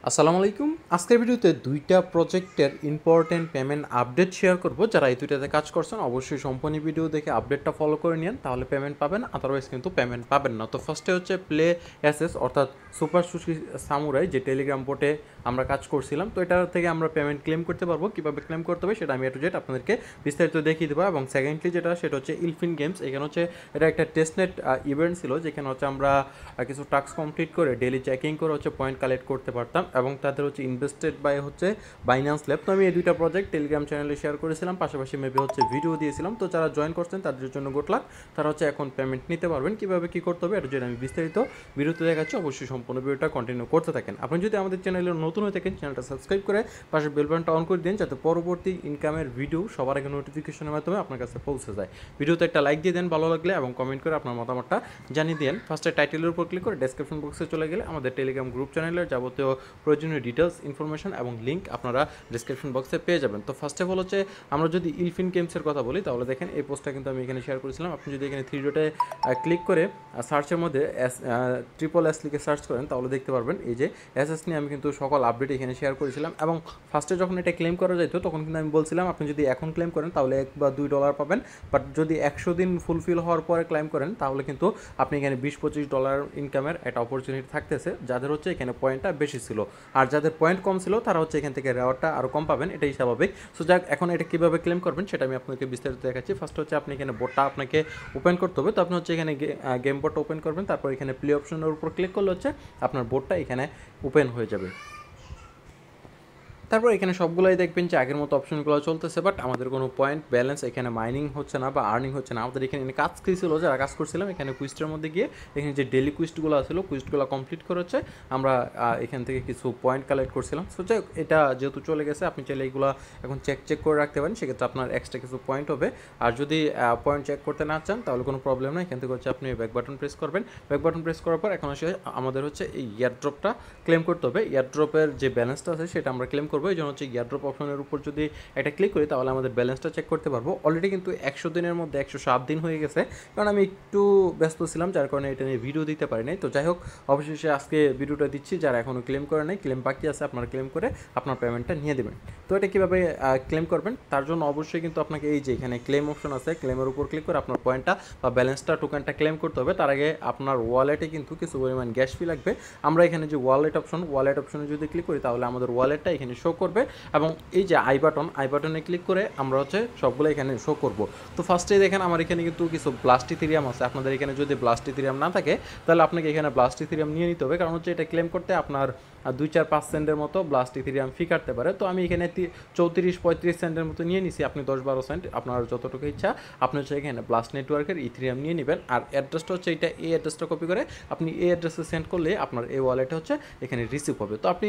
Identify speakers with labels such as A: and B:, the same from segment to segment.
A: আসসালামু আলাইকুম। আজকের ভিডিওতে দুইটা প্রজেক্টের ইম্পর্টেন্ট পেমেন্ট আপডেট শেয়ার করব। যারা এই দুইটাতে কাজ করছেন অবশ্যই সম্পূর্ণ ভিডিও দেখে আপডেটটা ফলো করে নিন, তাহলে পেমেন্ট পাবেন, আদারওয়াইজ কিন্তু পেমেন্ট পাবেন না। তো ফার্স্টে হচ্ছে প্লে এসএস অর্থাৎ সুপার সুশি সামুরাই, যে টেলিগ্রাম বোটে আমরা কাজ করছিলাম। তো এটা থেকে আমরা পেমেন্ট ক্লেম করতে পারবো। কীভাবে ক্লেম করতে হবে সেটা আমি এ টু জেড আপনাদেরকে বিস্তারিত দেখিয়ে দেবো। এবং সেকেন্ডলি সেটা হচ্ছে ইলফিন গেমস। এখানে হচ্ছে এটা একটা টেস্টনেট ইভেন্ট ছিল, যেখানে হচ্ছে আমরা কিছু টাস্ক কমপ্লিট করে ডেলি চেকিং করে হচ্ছে পয়েন্ট কালেক্ট করতে পারতাম, এবং তাদের হচ্ছে ইনভেস্টেড বাই হচ্ছে বাইন্যান্স ল্যাব। তো আমি এই দুইটা প্রজেক্ট টেলিগ্রাম চ্যানেলে শেয়ার করেছিলাম, পাশাপাশি মেবি হচ্ছে ভিডিও দিয়েছিলাম। তো যারা জয়েন করছেন তাদের জন্য গুড লাক, তারা হচ্ছে এখন পেমেন্ট নিতে পারবেন। কীভাবে কী করতে হবে এটা যদি আমি বিস্তারিত ভিডিওতে দেখাচ্ছি, অবশ্যই সম্পূর্ণ ভিডিওটা কন্টিনিউ করতে থাকেন। আপনি যদি আমাদের চ্যানেলে নতুন হয়ে থাকেন, চ্যানেলটা সাবস্ক্রাইব করে পাশে বেল বাটনটা অন করে দিন, যাতে পরবর্তী ইনকামের ভিডিও সবার আগে নোটিফিকেশনের মাধ্যমে আপনার কাছে পৌঁছে যায়। ভিডিওতে একটা লাইক দিয়ে দেন ভালো লাগলে, এবং কমেন্ট করে আপনার মতামতটা জানিয়ে দেন। ফার্স্টে টাইটেলের উপর ক্লিক করে ডেসক্রিপশন বক্সে চলে গেলে আমাদের টেলিগ্রাম গ্রুপ চ্যানেলের যাবতীয় প্রয়োজনীয় ডিটেলস, ইনফরমেশন এবং লিঙ্ক আপনারা ডিসক্রিপশন বক্সে পেয়ে যাবেন। তো ফার্স্ট অফ অল হচ্ছে আমরা যদি ইলফিন গেমসের কথা বলি, তাহলে দেখেন এই পোস্টটা কিন্তু আমি এখানে শেয়ার করেছিলাম। আপনি যদি এখানে থ্রি ডটে ক্লিক করে সার্চের মধ্যে ট্রিপল এস লিখে সার্চ করেন, তাহলে দেখতে পারবেন এই যে এসএস নিয়ে আমি কিন্তু সকল আপডেট এখানে শেয়ার করেছিলাম। এবং ফার্স্টে যখন এটা ক্লেম করা যেত তখন কিন্তু আমি বলছিলাম আপনি যদি এখন ক্লেম করেন তাহলে $1 বা $2 পাবেন, বাট যদি 100 দিন ফুলফিল হওয়ার পরে ক্লেম করেন তাহলে কিন্তু আপনি এখানে $20-25 ইনকামের একটা অপরচুনিটি থাকতেছে, যাদের হচ্ছে এখানে পয়েন্টটা বেশি ছিল। আর যাদের পয়েন্ট কম ছিল তারা হচ্ছে এখান থেকে রেওয়ার্ডটা আরও কম পাবেন, এটাই স্বাভাবিক। সো যাক, এখন এটা কীভাবে ক্লেম করবেন সেটা আমি আপনাকে বিস্তারিত দেখাচ্ছি। ফার্স্ট হচ্ছে আপনি এখানে বোর্ডটা আপনাকে ওপেন করতে হবে। তো আপনি হচ্ছে এখানে গেম বোর্ডটা ওপেন করবেন, তারপর এখানে প্লে অপশনের উপর ক্লিক করলে হচ্ছে আপনার বোর্ডটা এখানে ওপেন হয়ে যাবে। তারপর এখানে সবগুলোই দেখবেন যে আগের মতো অপশনগুলো চলতেছে, বাট আমাদের কোনো পয়েন্ট ব্যালেন্স এখানে মাইনিং হচ্ছে না বা আর্নিং হচ্ছে না। আমাদের এখানে কাজ কী ছিল, যারা কাজ করছিলাম এখানে কুইস্টের মধ্যে গিয়ে এখানে যে ডেলি কুইস্টগুলো ছিল, কুইস্টগুলো কমপ্লিট করে হচ্ছে আমরা এখান থেকে কিছু পয়েন্ট কালেক্ট করছিলাম। সো যাই, এটা যেহেতু চলে গেছে আপনি চাইলে এইগুলো এখন চেক করে রাখতে পারেন, সেক্ষেত্রে আপনার এক্সট্রা কিছু পয়েন্ট হবে। আর যদি পয়েন্ট চেক করতে না চান তাহলে কোনো প্রবলেম নেই, এখান থেকে হচ্ছে আপনি ব্যাক বাটন প্রেস করবেন। ব্যাক বাটন প্রেস করার পর এখন হচ্ছে আমাদের হচ্ছে এই ইয়ারড্রপটা ক্লেম করতে হবে। ইয়ারড্রপের যে ব্যালেন্সটা আছে সেটা আমরা ক্লেম করবো। এই জন্য হচ্ছে ইয়ারড্রপ অপশনের উপর যদি একটা ক্লিক করি তাহলে আমাদের ব্যালেন্সটা চেক করতে পারবো। অলরেডি কিন্তু 100 দিনের মধ্যে 107 দিন হয়ে গেছে, কারণ আমি একটু ব্যস্ত ছিলাম, যার কারণে এটা নিয়ে ভিডিও দিতে পারি নাই। তো যাই হোক, অবশেষে আজকে ভিডিওটা দিচ্ছি। যারা এখনও ক্লেম করে নাই, ক্লেম বাকি আছে, আপনারা ক্লেম করে আপনার পেমেন্টটা নিয়ে দেবেন। তো এটা কীভাবে ক্লেম করবেন তার জন্য অবশ্যই কিন্তু আপনাকে এই যে এখানে ক্লেম অপশন আছে, ক্লেমের উপর ক্লিক করে আপনার পয়েন্টটা বা ব্যালেন্সটা টোকেনটা ক্লেম করতে হবে। তার আগে আপনার ওয়ালেটে কিন্তু কিছু পরিমাণ গ্যাস ফি লাগবে। আমরা এখানে যে ওয়ালেট অপশনে যদি ক্লিক করি তাহলে আমাদের ওয়ালেটটা এখানে শো করবে, এবং এই যে আই বাটনে ক্লিক করে আমরা হচ্ছে সবগুলো এখানে শো করব। তো ফার্স্টেই দেখেন আমার এখানে কিন্তু কিছু ব্লাস্ট ইথেরিয়াম আছে। আপনাদের এখানে যদি ব্লাস্ট ইথেরিয়াম না থাকে তাহলে আপনাকে এখানে ব্লাস্ট ইথেরিয়াম নিয়ে নিতে হবে, কারণ হচ্ছে এটা ক্লেম করতে আপনার 2-4-5 সেন্টের মতো ব্লাস্ট ইথেরিয়াম ফি কাটতে পারে। তো আমি এখানে 34-35 সেন্টের মতো নিয়ে নিছি। আপনি 10-12 সেন্ট আপনার যতটুকু ইচ্ছা আপনি হচ্ছে এখানে ব্লাস্ট নেটওয়ার্কের ইথেরিয়াম নিয়ে নেবেন। আর অ্যাড্রেসটা হচ্ছে এটা, এই অ্যাড্রেসটা কপি করে আপনি এই অ্যাড্রেসে সেন্ড করলে আপনার এই ওয়ালেটে হচ্ছে এখানে রিসিভ হবে। তো আপনি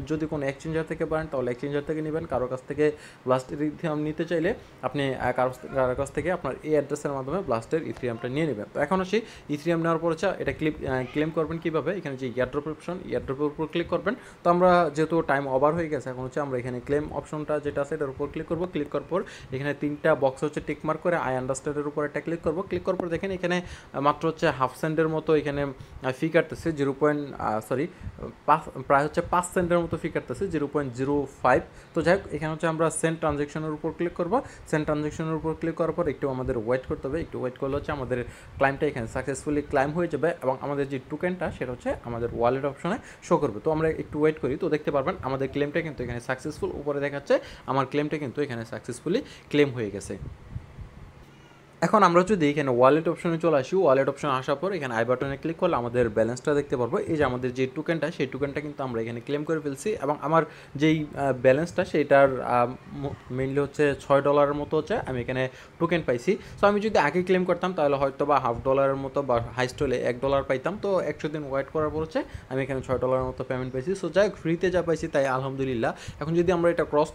A: যদি কোনো এক্সচেঞ্জার থেকে পারেন তাহলে এক্সচেঞ্জার থেকে নেবেন। কারো কাছ থেকে ব্লাস্টের ইথেরিয়াম নিতে চাইলে আপনি কারো কাছ থেকে আপনার এই অ্যাড্রেসের মাধ্যমে ব্লাস্টের ইথেরিয়ামটা নিয়ে নেবেন। তো এখন হচ্ছে ইথেরিয়াম নেওয়ার পর হচ্ছে এটা ক্লেম করবেন কীভাবে, এখানে যে ইয়ারড্রপের উপর ক্লিক করবেন। তো আমরা যেহেতু টাইম ওভার হয়ে গেছে, এখন হচ্ছে আমরা এখানে ক্লেম অপশনটা যেটা আছে এটার উপর ক্লিক করবো। ক্লিক করার পর এখানে 3টা বক্স হচ্ছে টিক মার্ক করে আই আন্ডারস্ট্যান্ডের উপর একটা ক্লিক করবো। ক্লিক করার পর দেখেন এখানে মাত্র হচ্ছে হাফ সেন্টের মতো এখানে ফি কাটতেছে, প্রায় হচ্ছে 5 সেন্টের মতো ফি কাটতেছে, 0.05। তো যাই হোক, এখানে হচ্ছে আমরা সেন্ট ট্রানজ্যাকশনের উপর ক্লিক করবো। সেন্ট ট্রানজ্যাকশনের উপর ক্লিক করার পর একটু আমাদের ওয়েট করতে হবে। একটু ওয়েট করলে হচ্ছে আমাদের ক্লাইমটা এখানে সাকসেসফুলি ক্লাইম হয়ে যাবে, এবং আমাদের যে টোকেনটা সেটা হচ্ছে আমাদের ওয়ালেট অপশনে শো করবে। তো আমরা একটু ওয়েট করি, তো দেখতে পারবেন আমাদের ক্লেমটা কিন্তু এখানে সাকসেসফুল উপরে দেখাচ্ছে। আমার ক্লেমটা কিন্তু এখানে সাকসেসফুলি ক্লেম হয়ে গেছে। এখন আমরা যদি এখানে ওয়ালেট অপশনে চলে আসি, ওয়ালেট অপশনে আসার পর এখানে আই বাটনে ক্লিক করলে আমাদের ব্যালেন্সটা দেখতে পারবো। এই যে আমাদের যে টোকেনটা, সেই টোকেনটা কিন্তু আমরা এখানে ক্লেম করে ফেলছি, এবং আমার যেই ব্যালেন্সটা সেইটার মেইনলি হচ্ছে $6 মতো হচ্ছে আমি এখানে টোকেন পাইছি। সো আমি যদি আগে ক্লেম করতাম তাহলে হয়তো বা $0.50 মতো বা হাইস্ট হলে $1 পাইতাম। তো 100 দিন ওয়েট করার পর হচ্ছে আমি এখানে $6 মতো পেমেন্ট পাইছি। সো যাই ফ্রিতে যা পাইছি তাই আলহামদুলিল্লাহ। এখন যদি আমরা এটা ক্রস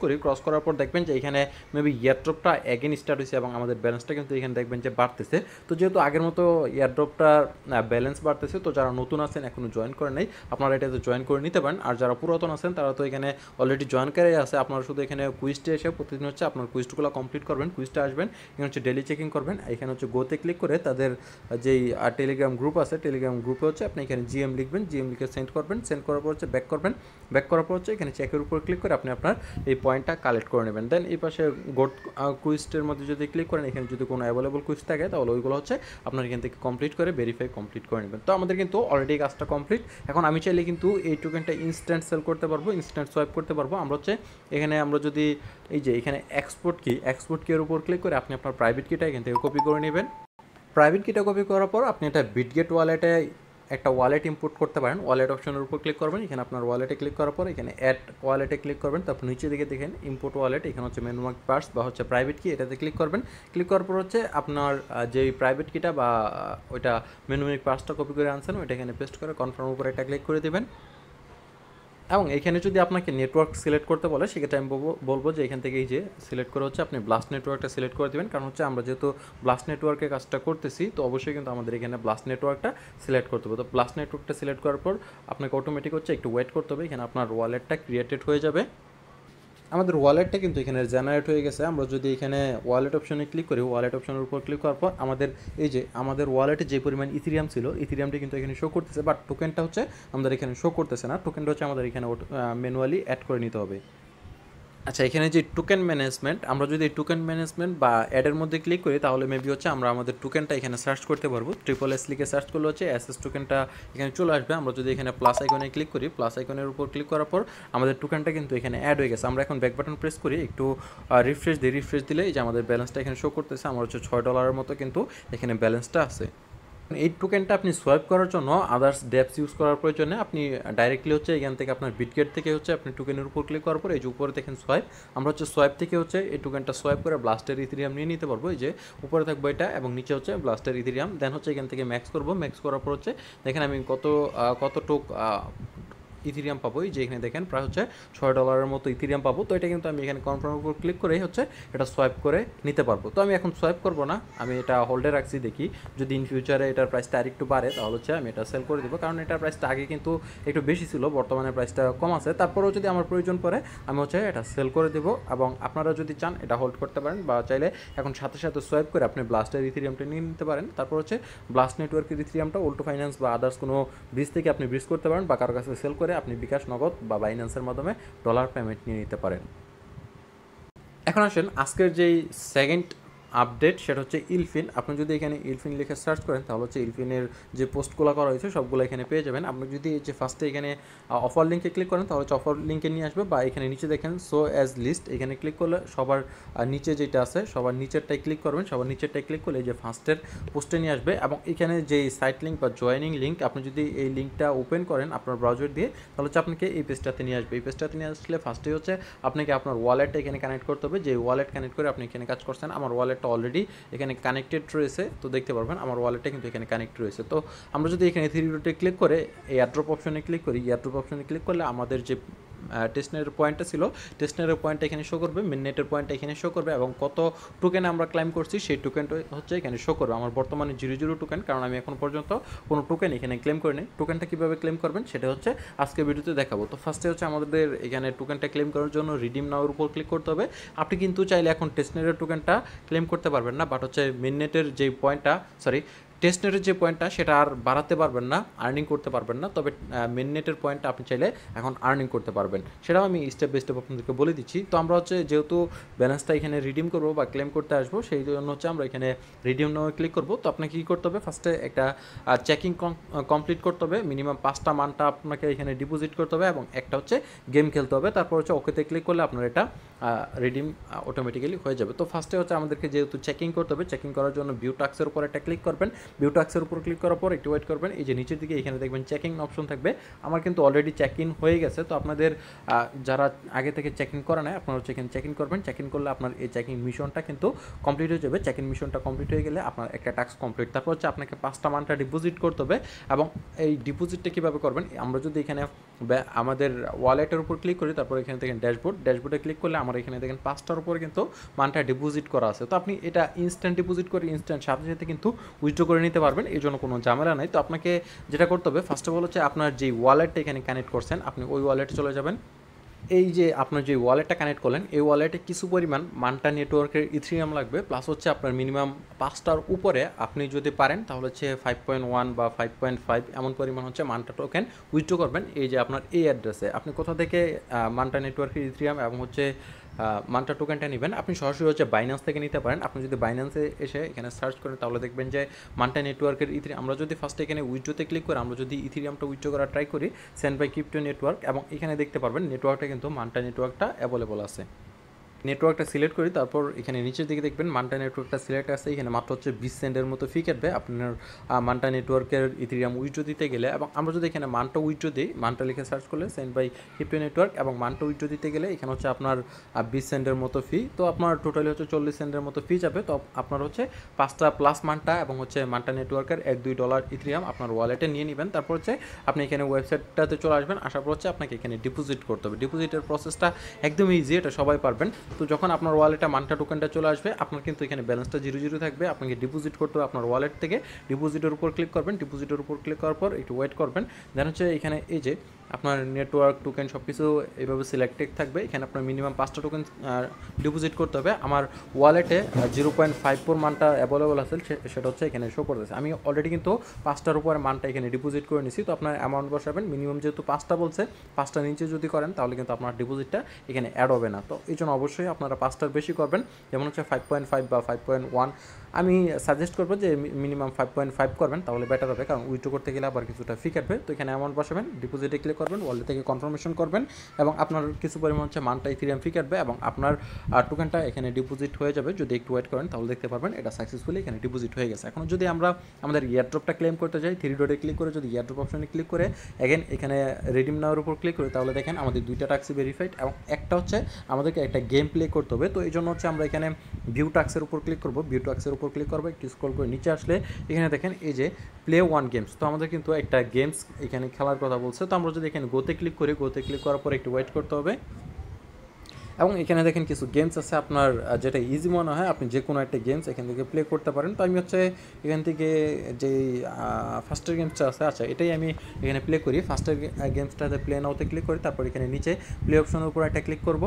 A: করার পর দেখবেন যে এখানে মেবি ইয়ারড্রপটা অ্যাগেন স্টার্ট হয়েছে, এবং আমাদের ব্যালেন্সটা কিন্তু এখানে দেখবেন যে বাড়তেছে। তো যেহেতু আগের মতো এয়ারড্রপটার ব্যালেন্স বাড়তেছে, তো যারা নতুন আছেন এখনও জয়েন করে নাই আপনারা এটাতে জয়েন করে নিতে পারেন। আর যারা পুরাতন আছেন তারা তো এখানে অলরেডি জয়েন করে আছে, আপনারা শুধু এখানে কুইজটে এসে প্রতিদিন হচ্ছে আপনার কুইজগুলো কমপ্লিট করবেন, কুইজটা আসবেন, এখানে হচ্ছে ডেলি চেকিং করবেন, এখানে হচ্ছে গোতে ক্লিক করে তাদের যেই টেলিগ্রাম গ্রুপ আছে টেলিগ্রাম গ্রুপে হচ্ছে আপনি এখানে জিএম লিখবেন, জিএম লিখে সেন্ড করবেন, সেন্ড করার পর হচ্ছে ব্যাক করবেন, ব্যাক করার পর হচ্ছে এখানে চেকের উপর ক্লিক করে আপনি আপনার এই পয়েন্টটা কালেক্ট করে নেবেন। দেন এই পাশে গোট কুইজের মধ্যে যদি ক্লিক করেন এখানে যদি কোনো অ্যাভেলেবল কুইজ থাকে তাহলে ওইগুলো হচ্ছে আপনার এখান থেকে কমপ্লিট করে ভেরিফাই কমপ্লিট করে নেবেন। তো আমাদের কিন্তু অলরেডি কাজটা কমপ্লিট। এখন আমি চাইলে কিন্তু এই টোকেনটা ইনস্ট্যান্ট সেল করতে পারবো, ইনস্ট্যান্ট সোয়াইপ করতে পারবো। আমরা হচ্ছে এখানে আমরা যদি এই যে এখানে এক্সপোর্ট কির উপর ক্লিক করে আপনি আপনার প্রাইভেট কিটা এখান থেকে কপি করে নেবেন। প্রাইভেট কিটা কপি করার পর আপনি এটা বিটগেট ওয়ালেটে একটা ওয়ালেট ইম্পোর্ট করতে পারেন। ওয়ালেট অপশনের উপর ক্লিক করবেন, এখানে আপনার ওয়ালেটে ক্লিক করার পর এখানে অ্যাড ওয়ালেটে ক্লিক করবেন, তারপর নিচে দিকে দেখেন ইম্পোর্ট ওয়ালেট, এখানে হচ্ছে মেনুমার্ক পার্স বা হচ্ছে প্রাইভেট কি, এটাতে ক্লিক করবেন। ক্লিক করার পর হচ্ছে আপনার যেই প্রাইভেট কিটা বা ওইটা মেনুমার্ক পার্সটা কপি করে আনছেন ওইটা এখানে পেস্ট করে কনফার্ম উপরে একটা ক্লিক করে দেবেন। এবং এখানে যদি আপনাকে নেটওয়ার্ক সিলেক্ট করতে বলে সেক্ষেত্রে আমি বলবো যে এখান থেকে এই যে সিলেক্ট করে হচ্ছে আপনি ব্লাস্ট নেটওয়ার্কটা সিলেক্ট করে দেবেন, কারণ হচ্ছে আমরা যেহেতু ব্লাস্ট নেটওয়ার্কে কাজটা করতেছি তো অবশ্যই কিন্তু আমাদের এখানে ব্লাস্ট নেটওয়ার্কটা সিলেক্ট করতে হবে। তো ব্লাস্ট নেটওয়ার্কটা সিলেক্ট করার পর আপনাকে অটোমেটিক হচ্ছে একটু ওয়েট করতে হবে, এখানে আপনার ওয়ালেটটা ক্রিয়েটেড হয়ে যাবে। আমাদের ওয়ালেটটা কিন্তু এখানে জেনারেট হয়ে গেছে। আমরা যদি এখানে ওয়ালেট অপশনে ক্লিক করি, ওয়ালেট অপশনের উপর ক্লিক করার পর আমাদের এই যে আমাদের ওয়ালেটে যে পরিমাণ ইথিরিয়াম ছিল ইথিরিয়ামটা কিন্তু এখানে শো করতেছে, বাট টোকেনটা হচ্ছে আমাদের এখানে শো করতেছে না। টোকেনটা হচ্ছে আমাদের এখানে ম্যানুয়ালি অ্যাড করে নিতে হবে। আচ্ছা, এখানে যে টোকেন ম্যানেজমেন্ট, আমরা যদি টোকেন ম্যানেজমেন্ট বা অ্যাডের মধ্যে ক্লিক করি তাহলে মেবি হচ্ছে আমরা আমাদের টোকেনটা এখানে সার্চ করতে পারবো। SSS লিখে সার্চ করলে হচ্ছে এসএস টোকেনটা এখানে চলে আসবে। আমরা যদি এখানে প্লাস আইকনে ক্লিক করি, প্লাস আইকনের উপর ক্লিক করার পর আমাদের টোকেনটা কিন্তু এখানে অ্যাড হয়ে গেছে। আমরা এখন ব্যাক বাটন প্রেস করি, একটু রিফ্রেশ দিই, রিফ্রেশ দিলে এই যে আমাদের ব্যালেন্সটা এখানে শো করতেছে, আমার হচ্ছে $6 মতো কিন্তু এখানে ব্যালেন্সটা আছে। এই টোকেনটা আপনি সোয়াইপ করার জন্য আদার্স ড্যাপস ইউজ করার প্রয়োজনে আপনি ডাইরেক্টলি হচ্ছে এখান থেকে আপনার বিটগেট থেকে হচ্ছে আপনি টোকেনের উপর ক্লিক করার পর এই যে উপরে দেখেন সোয়াইপ, আমরা হচ্ছে সোয়াইপ থেকে হচ্ছে এই টোকেনটা সোয়াইপ করে ব্লাস্টের ইথেরিয়াম নিয়ে নিতে পারবো। এই যে উপরে থাকবে এটা এবং নিচে হচ্ছে ব্লাস্টের ইথেরিয়াম। দেন হচ্ছে এখান থেকে ম্যাক্স করবো, ম্যাক্স করার পর হচ্ছে দেখেন আমি কত টোক ইথিরিয়াম পাবো। এই যে এখানে দেখেন প্রায় হচ্ছে $6 মতো ইথিরিয়াম পাবো। তো এটা কিন্তু আমি এখানে কনফার্মের উপর ক্লিক করেই হচ্ছে এটা সোয়াইপ করে নিতে পারবো। তো আমি এখন সোয়াইপ করবো না, আমি এটা হোল্ডে রাখছি, দেখি যদি ইন ফিউচারে এটার প্রাইসটা আরেকটু বাড়ে তাহলে হচ্ছে আমি এটা সেল করে দেবো, কারণ এটার প্রাইসটা আগে কিন্তু একটু বেশি ছিল, বর্তমানে প্রাইসটা কম আছে। তারপরেও যদি আমার প্রয়োজন পড়ে আমি হচ্ছে এটা সেল করে দেবো। এবং আপনারা যদি চান এটা হোল্ড করতে পারেন বা চাইলে এখন সাথে সাথে সোয়াইপ করে আপনি ব্লাস্টের ইথিরিয়ামটা নিয়ে নিতে পারেন। তারপর হচ্ছে ব্লাস্ট নেটওয়ার্কের ইথিরিয়ামটা অল্টো ফাইন্যান্স বা আদার্স কোনো ব্রিজ থেকে আপনি ব্রিজ করতে পারেন বা কারো কাছে সেল করে আপনি বিকাশ, নগদ বা বাইন্যান্সের মাধ্যমে ডলার পেমেন্ট নিয়ে নিতে পারেন। এখন আসেন আজকের যেই সেকেন্ড আপডেট সেটা হচ্ছে ইলফিন। আপনি যদি এখানে ইলফিন লিখে সার্চ করেন তাহলে হচ্ছে ইলফিনের যে পোস্টগুলো করা হয়েছে সবগুলো এখানে পেয়ে যাবেন। আপনি যদি এই যে ফার্স্টে এখানে অফার লিঙ্কে ক্লিক করেন তাহলে হচ্ছে অফার লিঙ্কে নিয়ে আসবে, বা এখানে নিচে দেখেন শো অ্যাজ লিস্ট, এখানে ক্লিক করলে সবার নিচে যেটা আছে সবার নিচেরটাই ক্লিক করবেন, সবার নিচেরটাই ক্লিক করলে এই যে ফার্স্টের পোস্টে নিয়ে আসবে। এবং এখানে যেই সাইট লিঙ্ক বা জয়েনিং লিঙ্ক আপনি যদি এই লিঙ্কটা ওপেন করেন আপনার ব্রাউজার দিয়ে তাহলে হচ্ছে আপনাকে এই পেজটাতে নিয়ে আসবে। এই পেজটাতে নিয়ে আসলে ফার্স্টে হচ্ছে আপনাকে আপনার ওয়ালেটটা এখানে কানেক্ট করতে হবে, যে ওয়ালেট কানেক্ট করে আপনি এখানে কাজ করছেন। আমার ওয়ালেটটা অলরেডি এখানে কানেক্টেড রয়েছে, তো দেখতে পারবেন আমার ওয়ালেটটা কিন্তু এখানে কানেক্ট রয়েছে। তো আমরা যদি এখানে থ্রি ডটে ক্লিক করে এয়ারড্রপ অপশনে ক্লিক করি, এয়ারড্রপ অপশনে ক্লিক করলে আমাদের যে টেস্টনেটের পয়েন্টটা ছিল টেস্টনেটের পয়েন্টটা এখানে শো করবে, মিননেটের পয়েন্টটা এখানে শো করবে এবং কত টোকেন আমরা ক্লাইম করছি সেই টোকেনটা হচ্ছে এখানে শো করবে। আমার বর্তমানে 0 টোকেন, কারণ আমি এখন পর্যন্ত কোনো টোকেন এখানে ক্লেম করিনি। টোকেনটা কীভাবে ক্লেম করবেন সেটা হচ্ছে আজকে ভিডিওতে দেখাবো। তো ফার্স্টে হচ্ছে আমাদের এখানে টোকেনটা ক্লেম করার জন্য রিডিম নাওয়ের উপর ক্লিক করতে হবে। আপনি কিন্তু চাইলে এখন টেস্টনেটের টোকেনটা ক্লেম করতে পারবেন না, বাট হচ্ছে মিননেটের যে পয়েন্টটা টেস্টনেটের যে পয়েন্টটা সেটা আর বাড়াতে পারবেন না, আর্নিং করতে পারবেন না, তবে মিননেটের পয়েন্টটা আপনি চাইলে এখন আর্নিং করতে পারবেন। সেটাও আমি স্টেপ বাই স্টেপ আপনাদেরকে বলে দিচ্ছি। তো আমরা হচ্ছে যেহেতু ব্যালেন্সটা এখানে রিডিম করবো বা ক্লেম করতে আসবো সেই জন্য হচ্ছে আমরা এখানে রিডিম নাও ক্লিক করবো। তো আপনাকে কী করতে হবে, ফার্স্টে একটা চেকিং কমপ্লিট করতে হবে, মিনিমাম 5টা মানটা আপনাকে এখানে ডিপোজিট করতে হবে এবং একটা হচ্ছে গেম খেলতে হবে। তারপর হচ্ছে ওকেতে ক্লিক করলে আপনার এটা রিডিম অটোমেটিক্যালি হয়ে যাবে। তো ফার্স্টে হচ্ছে আমাদেরকে যেহেতু চেকিং করতে হবে, চেকিং করার জন্য ভিউ টাস্কের উপর একটা ক্লিক করবেন। ভিউ টাস্কের উপর ক্লিক করার পর একটু ওয়েট করবেন, এই যে নিচের দিকে এখানে দেখবেন চেকিং অপশন থাকবে। আমার কিন্তু অলরেডি চেক ইন হয়ে গেছে, তো আপনাদের যারা আগে থেকে চেক ইন করা নেয় আপনারা হচ্ছে এখানে চেক ইন করবেন। চেক ইন করলে আপনার এই চেকিং মিশনটা কিন্তু কমপ্লিট হয়ে যাবে। চেক ইন মিশনটা কমপ্লিট হয়ে গেলে আপনার একটা টাস্ক কমপ্লিট। তারপর হচ্ছে আপনাকে 5টা মানটা ডিপোজিট করতে হবে, এবং এই ডিপোজিটটা কীভাবে করবেন, আমরা যদি এখানে আমাদের ওয়ালেটের উপর ক্লিক করি, তারপর এখানে দেখেন ড্যাশবোর্ডে ক্লিক করলে আমার এখানে দেখেন 5টার উপরে কিন্তু মানটা ডিপোজিট করা আছে। তো আপনি এটা ইনস্ট্যান্ট ডিপোজিট করে ইনস্ট্যান্ট সাথে সাথে কিন্তু উইথড্র করে নিতে পারবেন, এই জন্য কোনো ঝামেলা নাই। তো আপনাকে যেটা করতে হবে ফার্স্ট অফ অল হচ্ছে আপনার যেই ওয়ালেটটা এখানে কানেক্ট করছেন আপনি ওই ওয়ালেটে চলে যাবেন। এই যে আপনার যে ওয়ালেটটা কানেক্ট করলেন এই ওয়ালেটে কিছু পরিমাণ মান্টা নেটওয়ার্কের ইথেরিয়াম লাগবে, প্লাস হচ্ছে আপনার মিনিমাম 5টার উপরে আপনি যদি পারেন তাহলে হচ্ছে 5.1 বা 5.5 এমন পরিমাণ হচ্ছে মান্টা টোকেন উইথড্র করবেন। এই যে আপনার এই অ্যাড্রেসে আপনি কোথা থেকে মান্টা নেটওয়ার্কের ইথেরিয়াম এবং হচ্ছে মান্টা টোকেনটা নেবেন, আপনি সরাসরি হচ্ছে বাইন্যান্স থেকে নিতে পারেন। আপনি যদি বাইন্যান্সে এসে এখানে সার্চ করেন তাহলে দেখবেন যে মান্টা নেটওয়ার্কের ইথেরিয়াম, আমরা যদি ফার্স্টে এখানে উইথড্রোতে ক্লিক করে আমরা যদি ইথেরিয়ামটা উইথড্রো করার ট্রাই করি সেন্ড বাই ক্রিপ্টো নেটওয়ার্ক, এবং এখানে দেখতে পারবেন নেটওয়ার্কটা কিন্তু মান্টা নেটওয়ার্কটা অ্যাভেলেবল আছে। নেটওয়ার্কটা সিলেক্ট করি, তারপর এখানে নিচের দিকে দেখবেন মান্টা নেটওয়ার্কটা সিলেক্ট আছে। এখানে মাত্র হচ্ছে 20 সেন্টের মতো ফি কাটবে আপনার মান্টা নেটওয়ার্কের ইথেরিয়াম উইথড্রো দিতে গেলে। এবং আমরা যদি এখানে মান্টা উইথড্রো দিই, মান্টা লিখে সার্চ করলে সেন্ড বাই ক্রিপ্টো নেটওয়ার্ক, এবং মান্টা উইথড্রো দিতে গেলে এখানে হচ্ছে আপনার 20 সেন্টের মতো ফি। তো আপনার টোটালি হচ্ছে 40 সেন্টের মতো ফি যাবে। তো আপনার হচ্ছে 5টা প্লাস মান্টা এবং হচ্ছে মান্টা নেটওয়ার্কের $1-2 ইথেরিয়াম আপনার ওয়ালেটে নিয়ে নেবেন। তারপর হচ্ছে আপনি এখানে ওয়েবসাইটটাতে চলে আসবেন, আসার পর হচ্ছে আপনাকে এখানে ডিপোজিট করতে হবে। ডিপোজিটের প্রসেসটা একদম ইজি, এটা সবাই পারবেন। তো যখন আপনার ওয়ালেটে মান্টা টোকেনটা চলে আসবে আপনার কিন্তু এখানে ব্যালেন্সটা 0 থাকবে, আপনাকে ডিপোজিট করতে হবে আপনার ওয়ালেট থেকে। ডিপোজিটের উপর ক্লিক করবেন, ডিপোজিটের উপর ক্লিক করার পর একটু ওয়েট করবেন। দেন হচ্ছে এখানে এই যে আপনার নেটওয়ার্ক টোকেন সব কিছু এইভাবে সিলেক্টেড থাকবে। এখানে আপনার মিনিমাম 5টা টোকেন ডিপোজিট করতে হবে। আমার ওয়ালেটে 0.54 মানটা অ্যাভেলেবল আছে, সেটা হচ্ছে এখানে শো করতেছে। আমি অলরেডি কিন্তু 5টার উপরে মানটা এখানে ডিপোজিট করে নিছি। তো আপনার অ্যামাউন্ট বসাবেন, মিনিমাম যেহেতু 5টা বলছে 5টার নিচে যদি করেন তাহলে কিন্তু আপনার ডিপোজিটটা এখানে অ্যাড হবে না। তো এই জন্য অবশ্যই আপনারা 5টার বেশি করবেন, যেমন হচ্ছে 5.5 বা 5.1। আমি সাজেস্ট করবো যে মিনিমাম 5.5 করবেন, তাহলে বেটার হবে, কারণ উইথড্র করতে গেলে আবার কিছুটা ফি কাটবে। তো এখানে অ্যামাউন্ট বসাবেন, ডিপোজিটে ক্লিক করবেন, ওয়ালেট থেকে কনফার্মেশন করবেন, এবং আপনার কিছু পরিমাণ হচ্ছে মানটা ইথেরিয়াম ফি কাটবে, এবং আপনার টোকেনটা এখানে ডিপোজিট হয়ে যাবে। যদি একটু ওয়েট করেন তাহলে দেখতে পারবেন এটা সাকসেসফুলি এখানে ডিপোজিট হয়ে গেছে। এখন যদি আমরা আমাদের ইয়ারড্রপটা ক্লেম করতে যাই, 3 ডটে ক্লিক করে যদি ইয়ারড্রপ অপশনে ক্লিক করে এগেন এখানে রিডিম নাওয়ার উপর ক্লিক করি, তাহলে দেখেন আমাদের 2টা টাস্ক ভেরিফাইড, এবং একটা হচ্ছে আমাদেরকে একটা গেম প্লে করতে হবে। তো এই জন্য হচ্ছে আমরা এখানে ভিউ টাস্কের উপর ক্লিক করবো, ভিউ টাস্কের উপর ক্লিক করবো, একটু স্ক্রল করে নিচে আসলে এখানে দেখেন এই যে প্লে 1 গেমস। তো আমাদের কিন্তু একটা গেমস এখানে খেলার কথা বলছে। তো আমরা যদি এখানে গোতে ক্লিক করি, গোতে ক্লিক করার পর একটু ওয়েট করতে হবে, এবং এখানে দেখেন কিছু গেমস আছে আপনার যেটা ইজি মনে হয় আপনি যে কোনো একটা গেমস এখান থেকে প্লে করতে পারেন। তো আমি হচ্ছে এখান থেকে যেই ফার্স্টের গেমসটা আছে, আচ্ছা এটাই আমি এখানে প্লে করি। ফার্স্টের গেমসটাতে প্লে নাওতে ক্লিক করি, তারপর এখানে নিচে প্লে অপশনের উপর একটা ক্লিক করব।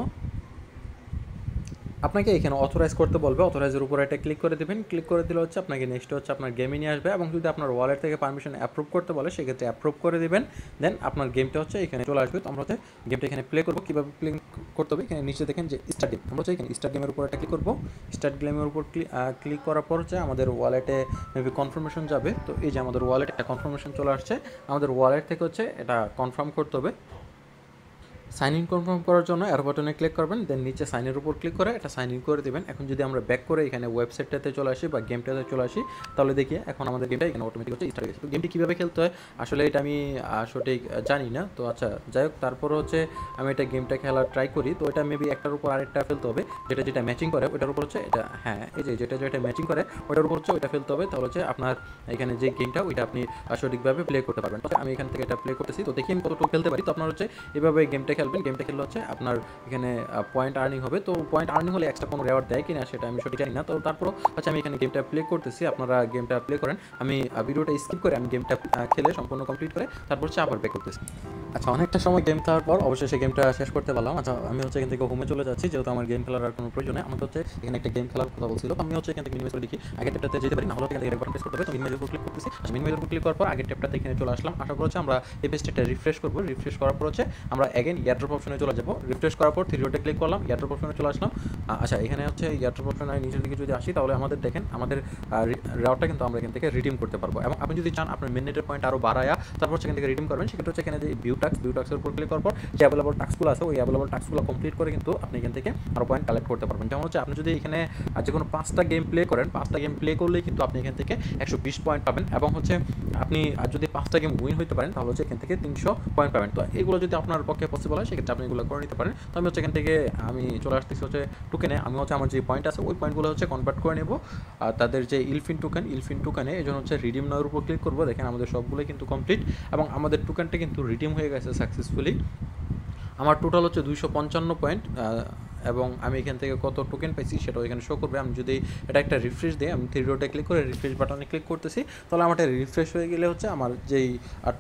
A: আপনাকে এখানে অথরাইজ করতে বলবে, অথরাইজের উপর একটা ক্লিক করে দেবেন। ক্লিক করে দিলে হচ্ছে আপনাকে নেক্সট হচ্ছে আপনার গেমে নিয়ে আসবে, এবং যদি আপনার ওয়ালেট থেকে পারমিশন অ্যাপ্রুভ করতে বলে সেক্ষেত্রে অ্যাপ্রুভ করে দেবেন। দেন আপনার গেমটা হচ্ছে এখানে চলে আসবে। তো আমরা হচ্ছে গেমটা এখানে প্লে করবো। কীভাবে প্লে করতে হবে এখানে নিচে দেখেন যে স্টার্ট গেম, আমরা হচ্ছে এখানে স্টার্ট গেমের উপর একটা ক্লিক করবো। স্টার্ট গেমের উপর ক্লিক করার পর হচ্ছে আমাদের ওয়ালেটে মেবি কনফার্মেশন যাবে। তো এই যে আমাদের ওয়ালেটে একটা কনফার্মেশন চলে আসছে, আমাদের ওয়ালেট থেকে হচ্ছে এটা কনফার্ম করতে হবে। সাইন ইন কনফার্ম করার জন্য অ্যারো বাটনে ক্লিক করবেন, দেন নিচে সাইনের উপর ক্লিক করে এটা সাইন ইন করে দেবেন। এখন যদি আমরা ব্যাক করে এখানে ওয়েবসাইটটাতে চলে আসি বা গেমটাতে চলে আসি, তাহলে দেখি এখন আমাদের গেমটা এখানে অটোমেটিক হচ্ছে স্টার্ট হয়ে গেছে। তো গেমটি কীভাবে খেলতে হয় আসলে এটা আমি সঠিক জানি না। তো আচ্ছা যাই হোক, তারপর হচ্ছে আমি এটা গেমটা খেলার ট্রাই করি। তো এটা মেবি একটার উপর আরেকটা ফেলতে হবে, যেটা ম্যাচিং করে ওইটার উপর হচ্ছে এটা, হ্যাঁ এই যে যেটা ম্যাচিং করে ওইটার উপর হচ্ছে ওইটা ফেলতে হবে, তাহলে হচ্ছে আপনার এখানে যে গেমটা ওইটা আপনি সঠিকভাবে প্লে করতে পারবেন। তো আমি এখান থেকে এটা প্লে করতেছি, তো দেখি আমি কতটুকু খেলতে পারি। তো আপনার হচ্ছে এভাবে গেমটা খেলবেন, গেমটা খেললে হচ্ছে আপনার এখানে পয়েন্ট আর্নিং হবে। তো পয়েন্ট আর্নিং হলে এক্সট্রা কোনো রেওয়ার্ড দেয় কিনা সেটা আমি সঠিক জানি না। তো তারপর হচ্ছে আমি এখানে গেমটা প্লে করতেছি, আপনারা গেমটা প্লে করেন। আমি ভিডিওটা স্কিপ করে আমি গেমটা খেলে সম্পূর্ণ কমপ্লিট করে তারপর হচ্ছে আবার ব্যাক করতেছি। আচ্ছা অনেকটা সময় গেম খেলার পর অবশ্যই সেই গেমটা শেষ করতে পারলাম। আচ্ছা আমি হচ্ছে এখান থেকে হোমে চলে যাচ্ছি, যেহেতু আমার গেম খেলার আর কোনো প্রয়োজন নেই। আমাকে হচ্ছে এখানে একটা গেম খেলার কথা বলছিল, আমি হচ্ছে এখান থেকে মিনিমাইজ করে দেখি আগের ট্যাপটাতে যেতে পারি, না হলে এখান থেকে বাটন প্রেস করতে হবে। তো মিনিমাইজের উপর ক্লিক করতেছি, মিনিমাইজের উপর ক্লিক করার পর আগের ট্যাপটাতে এখানে চলে আসলাম। আসার পর হচ্ছে আমরা এই পেজটা রিফ্রেশ করবো। রিফ্রেশ করার পর হচ্ছে আমরা এগেন এয়ারড্রপ অপশনে চলে যাবো। রিফ্রেশ করার পর 3 ডটে ক্লিক করলাম, এয়ারড্রপ অপশনে চলে আসলাম। আচ্ছা, এখানে হচ্ছে এয়ারড্রপ অপশনে নিচের দিকে যদি আসি তাহলে আমাদের দেখেন আমাদের রেওয়ার্ডটা কিন্তু আমরা এখান থেকে রিডিম করতে পারবো। এবং আপনি যদি চান আপনার মিনিটের পয়েন্ট আরও বাড়ায়া তারপর সেখান থেকে রিডিম করবেন, সেক্ষেত্রে হচ্ছে এখানে যে ভিউ টাক্সের উপর ক্লিক করার পর যে অ্যাভেলেবল টাস্কগুলো আছে ওই অ্যাভেলেবল টাস্কগুলো কমপ্লিট করে কিন্তু আপনি এখান থেকে আরও পয়েন্ট কালেক্ট করতে পারবেন। যেমন হচ্ছে আপনি যদি এখানে যে কোনো 5টা গেম প্লে করেন, 5টা গেম প্লে করলেই কিন্তু আপনি এখান থেকে 120 পয়েন্ট পাবেন। এবং হচ্ছে আপনি যদি 5টা গেম উইন হইতে পারেন তাহলে হচ্ছে এখান থেকে 300 পয়েন্ট পাবেন। তো এগুলো যদি আপনার পক্ষে পসিবল হয় সেক্ষেত্রে আপনি এগুলো করে নিতে পারেন। তো আমি হচ্ছে এখান থেকে আমি চলে আসতেছি হচ্ছে টোকেনে। আমি হচ্ছে আমার যে পয়েন্ট আছে ওই পয়েন্টগুলো হচ্ছে কনভার্ট করে নেব তাদের যে ইলফিন টোকেনে। এই জন্য হচ্ছে রিডিম নাওয়ের উপর ক্লিক করবো। দেখেন আমাদের সবগুলোই কিন্তু কমপ্লিট এবং আমাদের টোকেনটা কিন্তু রিডিম হয়ে গেছে সাকসেসফুলি। আমার টোটাল হচ্ছে 255 পয়েন্ট এবং আমি এখান থেকে কত টোকেন পাইছি সেটাও এখানে শো করবে। আমি যদি এটা একটা রিফ্রেশ দিই, আমি 3 ডটে ক্লিক করে রিফ্রেশ বাটনে ক্লিক করতেছি, তাহলে আমার এটা রিফ্রেশ হয়ে গেলে হচ্ছে আমার যেই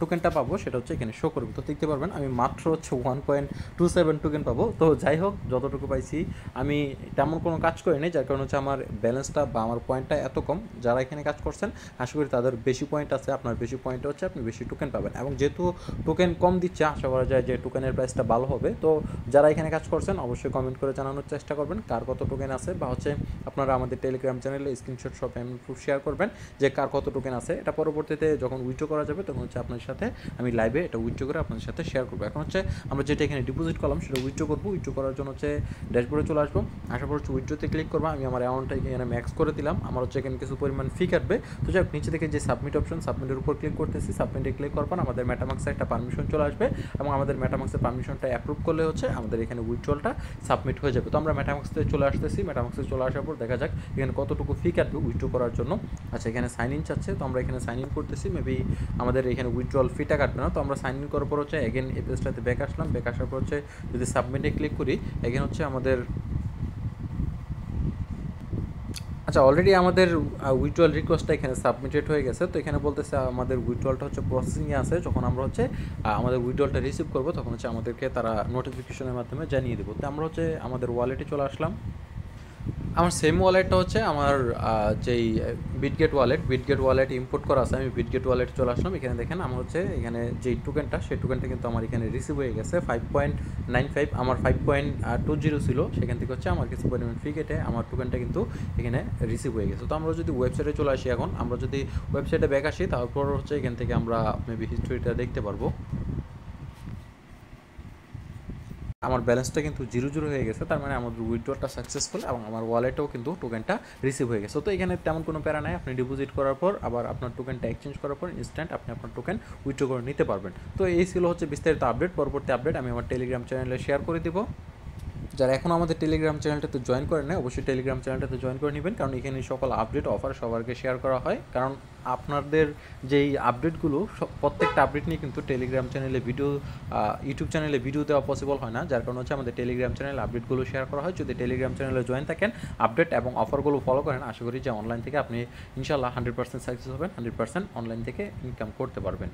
A: টোকেনটা পাবো সেটা হচ্ছে এখানে শো করবে। তো দেখতে পারবেন আমি মাত্র হচ্ছে 1.27 টোকেন পাবো। তো যাই হোক, যতটুকু পাইছি আমি তেমন কোনো কাজ করিনি, যার কারণে হচ্ছে আমার ব্যালেন্সটা বা আমার পয়েন্টটা এত কম। যারা এখানে কাজ করছেন আশা করি তাদের বেশি পয়েন্ট আছে, আপনার বেশি পয়েন্ট হচ্ছে আপনি বেশি টোকেন পাবেন। এবং যেহেতু টোকেন কম দিচ্ছে আশা করা যায় যে টোকেনের প্রাইসটা ভালো হবে। তো যারা এখানে কাজ করছেন অবশ্যই কমেন্ট করে জানানোর চেষ্টা করবেন কার কত টোকেন আছে, বা হচ্ছে আপনারা আমাদের টেলিগ্রাম চ্যানেলে স্ক্রিনশট সব পেমেন্ট প্রুফ শেয়ার করবেন যে কার কত টোকেন আছে। এটা পরবর্তীতে যখন উইথড্র করা যাবে তখন হচ্ছে আপনার সাথে আমি লাইভে এটা উইথড্র করে আপনাদের সাথে শেয়ার করবো। এখন হচ্ছে আমরা যেটা এখানে ডিপোজিট করলাম সেটা উইথড্র করবো। উইথড্র করার জন্য হচ্ছে ড্যাশবোর্ডে চলে আসবো, আসার পর হচ্ছে উইথড্রোতে ক্লিক করবো। আমি আমার অ্যামাউন্টটা এখানে ম্যাক্স করে দিলাম, আমার হচ্ছে এখানে কিছু পরিমাণ ফি কাটবে। তো যাই হোক, নিচে থেকে যে সাবমিট অপশন, সাবমিটের উপর ক্লিক করতেছি। সাবমিটে ক্লিক করবেন আমাদের মেটামাক্সে একটা পারমিশন চলে আসবে এবং আমাদের মেটামাক্সের পারমিশনটা অ্যাপ্রুভ করলে হচ্ছে আমাদের এখানে উইথড্রলটা সাবমিট হয়ে যাবে। তো আমরা মেটামাক্সে চলে আসতেছি। মেটামাক্সে চলে আসার পর দেখা যাক এখানে কতটুকু ফি কাটবে উইথড্র করার জন্য। আচ্ছা, এখানে সাইন ইন চাচ্ছে, তো আমরা এখানে সাইন ইন করতেছি। মেবি আমাদের এখানে উইথড্রল ফিটা কাটবে না। তো আমরা সাইন ইন করার পর হচ্ছে এগেন এই পেজটাতে ব্যাক আসলাম। ব্যাক আসার পর হচ্ছে যদি সাবমিটে ক্লিক করি, এখানে হচ্ছে আমাদের আচ্ছা অলরেডি আমাদের উইথড্রল রিকোয়েস্টটা এখানে সাবমিটেড হয়ে গেছে। তো এখানে বলতেছে আমাদের উইথড্রলটা হচ্ছে প্রসেসিংয়ে আছে। যখন আমরা হচ্ছে আমাদের উইথড্রলটা রিসিভ করবো তখন হচ্ছে আমাদেরকে তারা নোটিফিকেশনের মাধ্যমে জানিয়ে দেবো। তো আমরা হচ্ছে আমাদের ওয়ালেটে চলে আসলাম। আমার সেম ওয়ালেটটা হচ্ছে আমার যেই বিটগেট ওয়ালেট ইম্পোর্ট করা আছে, আমি বিটগেট ওয়ালেটে চলে আসলাম। এখানে দেখেন আমার হচ্ছে এখানে যেই টোকেনটা সেই টোকেনটা কিন্তু আমার এখানে রিসিভ হয়ে গেছে 5.95। আমার 5.20 ছিল, সেখান থেকে হচ্ছে আমার কিছু পরিমাণ ফি কেটে আমার টোকেনটা কিন্তু এখানে রিসিভ হয়ে গেছে। তো আমরা যদি ওয়েবসাইটে চলে আসি, এখন আমরা যদি ওয়েবসাইটে ব্যাক আসি তারপর হচ্ছে এখান থেকে আমরা মেবি হিস্ট্রিটা দেখতে পারবো। আমার ব্যালেন্সটা কিন্তু 0 হয়ে গেছে, তার মানে আমাদের উইথড্রটা সাকসেসফুল এবং আমার ওয়ালেটেও কিন্তু টোকেনটা রিসিভ হয়ে গেছে। তো এখানে তেমন কোনো প্যারা নাই, আপনি ডিপোজিট করার পর আবার আপনার টোকেনটা এক্সচেঞ্জ করার পর ইনস্ট্যান্ট আপনি আপনার টোকেন উইথড্র করে নিতে পারবেন। তো এই ছিল হচ্ছে বিস্তারিত আপডেট। পরবর্তী আপডেট আমি আমার টেলিগ্রাম চ্যানেলে শেয়ার করে দিব। যারা এখন আমাদের টেলিগ্রাম চ্যানেলটাতে জয়েন করেন না অবশ্যই টেলিগ্রাম চ্যানেলটাতে জয়েন করে নেবেন, কারণ এখানে সকল আপডেট অফার সবারকে শেয়ার করা হয়। কারণ আপনাদের যেই আপডেটগুলো প্রত্যেকটা আপডেট নিয়ে কিন্তু টেলিগ্রাম চ্যানেলে ভিডিও, ইউটিউব চ্যানেলে ভিডিও দেওয়া পসিবল হয় না, যার কারণে হচ্ছে আমাদের টেলিগ্রাম চ্যানেলে আপডেটগুলো শেয়ার করা হয়। যদি টেলিগ্রাম চ্যানেলে জয়েন থাকেন, আপডেট এবং অফারগুলো ফলো করেন, আশা করি যে অনলাইন থেকে আপনি ইনশাল্লাহ 100% সাকসেস হবেন, 100% অনলাইন থেকে ইনকাম করতে পারবেন।